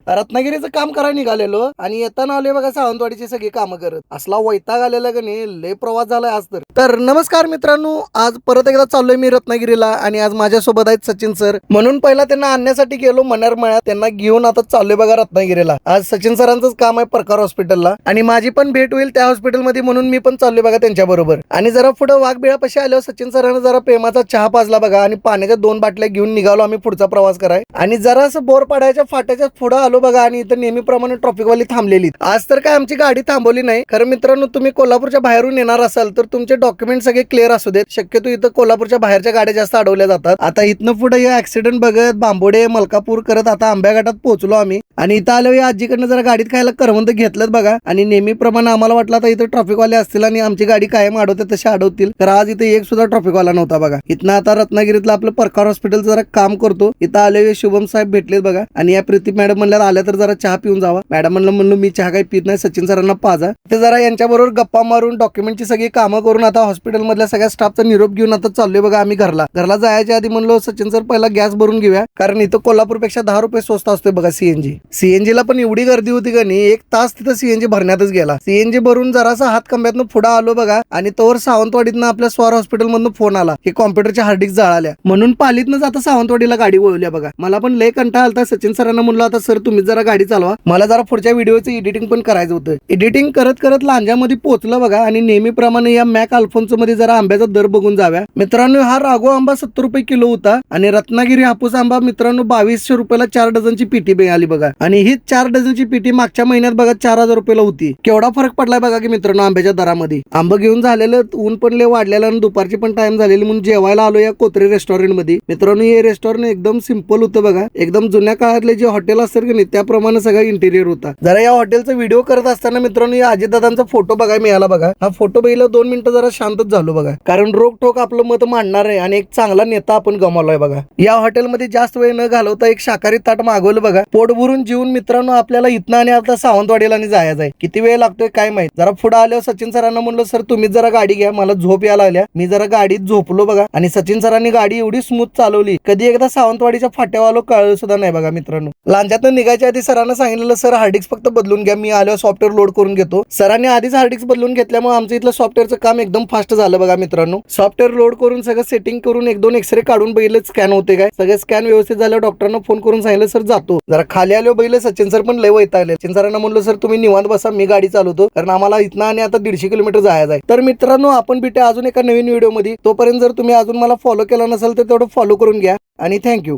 रत्नागिरीचं काम करायला निघालेलो आणि येताना आले बघा सावंतवाडीची सगळी कामं करत. असला वैताग आलेला का नाही, लय प्रवास झालाय आज तर नमस्कार मित्रांनो, आज परत एकदा चाललोय मी रत्नागिरीला आणि आज माझ्यासोबत आहेत सचिन सर. म्हणून पहिला त्यांना आणण्यासाठी गेलो मण्यात, त्यांना घेऊन आता चाललोय बघा रत्नागिरीला. आज सचिन सरांचंच काम आहे प्रकार हॉस्पिटलला आणि माझी पण भेट होईल त्या हॉस्पिटलमध्ये, म्हणून मी पण चाललोय बघा त्यांच्या बरोबर. आणि जरा पुढे वाघबिळापाशी आलो, सचिन सरांना जरा प्रेमाचा चहा पाजला बघा आणि पाण्याच्या 2 बाटल्या घेऊन निघालो आम्ही पुढचा प्रवास कराय. आणि जरा असं बोर पाडायच्या फाट्याच्या पुढे आलो बघा आणि इथं नेहमीप्रमाणे ट्रॉफिकवाली थांबलेली. आज तर काय आमची गाडी थांबवली नाही. खरं मित्रांनो, तुम्ही कोल्हापूरच्या बाहेरून येणार असाल तर तुमचे डॉक्युमेंट सगळे क्लिअर असू देत. शक्यतो इथं कोल्हापूरच्या बाहेरच्या गाड्या जास्त अडवल्या जातात. आता इथनं पुढे या ऍक्सिडेंट बघत बांबोडे मलकापूर करत आता आंब्या घाटात पोहोचलो आम्ही. आणि इथं आलो या आजीकडनं जरा गाडीत खायला करवंद घेतलं बघा. आणि नेहमीप्रमाणे आम्हाला वाटलं आता इथं ट्रॉफिकवाले असतील आणि आमची गाडी कायम अडवते तशी अडवतील. तर आज इथे एक सुद्धा ट्रॉफिकवाला नव्हता बघा. इथनं आता रत्नागिरीतलं आपलं प्रकार हॉस्पिटल जरा काम करतो. इथं आले शुभम साहेब भेटलेत बघा. आणि या प्रीती मॅडम म्हणल्या आल्या तर जरा चहा पिऊन जावा. मॅडम म्हणलो मी चहा काही पित नाही, सचिन सरांना पाजा. ते जरा यांच्याबरोबर गप्पा मारून डॉक्युमेंटची सगळी कामं करून आता हॉस्पिटल मधल्या सगळ्या स्टाफचा निरोप घेऊन आता चाललोय बघा आम्ही घरला जायच्या आधी म्हणलो सचिन सर पहिला गॅस भरून घेऊया, कारण इथं कोल्हापूरपेक्षा 10 रुपये स्वस्त असतोय बघा सीएनजी ला. पण एवढी गर्दी होती का नाही, 1 तास तिथं सीएनजी भरण्यातच गेला. सीएनजी भरून जरासा हात कंब्यातनं पुढे आलो बघा आणि तोवर सावंतवाडीतनं आपल्या स्वार हॉस्पिटल मधून फोन आला की कॉम्प्युटरच्या हार्ड डिस्क जळाल्या. म्हणून पालीतनं जाता सावंतवाडीला गाडी वळवल्या बघा. मला पण लय कंटाळा आलता. सचिन सरांना म्हणलं आता सर तुम्ही जरा गाडी चालवा, मला जरा पुढच्या व्हिडिओचं एडिटिंग पण करायचं होतं. एडिटिंग करत करत लांजामध्ये पोहोचलं बघा. आणि नेहमीप्रमाणे या मॅक अल्फोन्सो मध्ये जरा आंब्याचा दर बघून जाव्या. मित्रांनो, हा राघो आंबा 70 रुपये किलो होता आणि रत्नागिरी हापूस आंबा मित्रांनो 2200 रुपयाला 4 डझनची पेटी मिळाली बघा. आणि ही 4 डझनची पेटी मागच्या महिन्यात बघा 4000 रुपयाला होती. केवढा फरक पडलाय बघा की मित्रांनो आंब्याच्या दरामध्ये. आंबा घेऊन झालेलं, ऊन पण लय वाढलेलं आणि दुपारची पण टाइम झालेली, म्हणून जेवायला आलो या कोत्रे रेस्टॉरंट मध्ये. मित्रांनो, हे रेस्टॉरंट एकदम सिंपल होतं बघा. एकदम जुन्या काळातले जे हॉटेल असतात की नाही त्याप्रमाणे सगळं इंटेरियर होता. जरा या हॉटेलचा व्हिडिओ करत असताना मित्रांनो या अजितदादांचा फोटो बघायला मिळाला बघा. हा फोटो बघितला 2 मिनिटं जरा शांतच झालो बघा, कारण रोकठोक आपलं मत मांडणार आहे आणि एक चांगला नेता आपण गमावलाय बघा. या हॉटेलमध्ये जास्त वेळ न घालवता एक शाकाहारी ताट मागवलं बघा. पोट भरून जेवून मित्रांनो आपल्याला इथनं आणि आता सावंतवाडीला जायचं आहे. किती वेळ लागतोय काय माहित. जरा पुढे आल्यावर सचिन सरांना म्हणलं सर तुम्हीच जरा गाडी घ्या, मला झोप यायला लागल्या. मी जरा गाडीत झोपलो बघा. आणि सचिन सरांनी गाडी एवढी स्मूथ चालवली, कधी एकदा सावंतवाडीच्या फाट्यावर आलो कळलं सुद्धा नाही बघा मित्रांनो. लांजातनं निघायच्या आधी सरांना सांगितलं सर हार्डिक्स फक्त बदलून घ्या, मी आल्यावर सॉफ्टवेअर लोड करून घेतो. सरांनी आधीच हार्डिक्स बदलून घेतल्यामुळे आमचं इथलं सॉफ्टवेअरचं काम एकदम फास्ट झालं बघा मित्रांनो. सॉफ्टवेअर लोड करून सगळं सेटिंग करून 1-2 एक्सरे काढून बघितलं स्कॅन होते काय. सगळे स्कॅन व्यवस्थित झालं. डॉक्टरांना फोन करून सांगितलं सर जातो. जरा खाली आलो बघितलं सचिन सर पण लय वैतागले. सचिन सरांना म्हणलं सर तुम्ही निवांत बसा, मी गाडी चालवतो, कारण आम्हाला इथनं आणि आता 150 किलोमीटर जायचं आहे. तर मित्रांनो आपण भेटूया अजून एका नवीन व्हिडिओ मध्ये. तोपर्यंत जर तुम्ही अजून मला फॉलो केला नसेल तर तेवढं फॉलो करून घ्या आणि थँक्यू.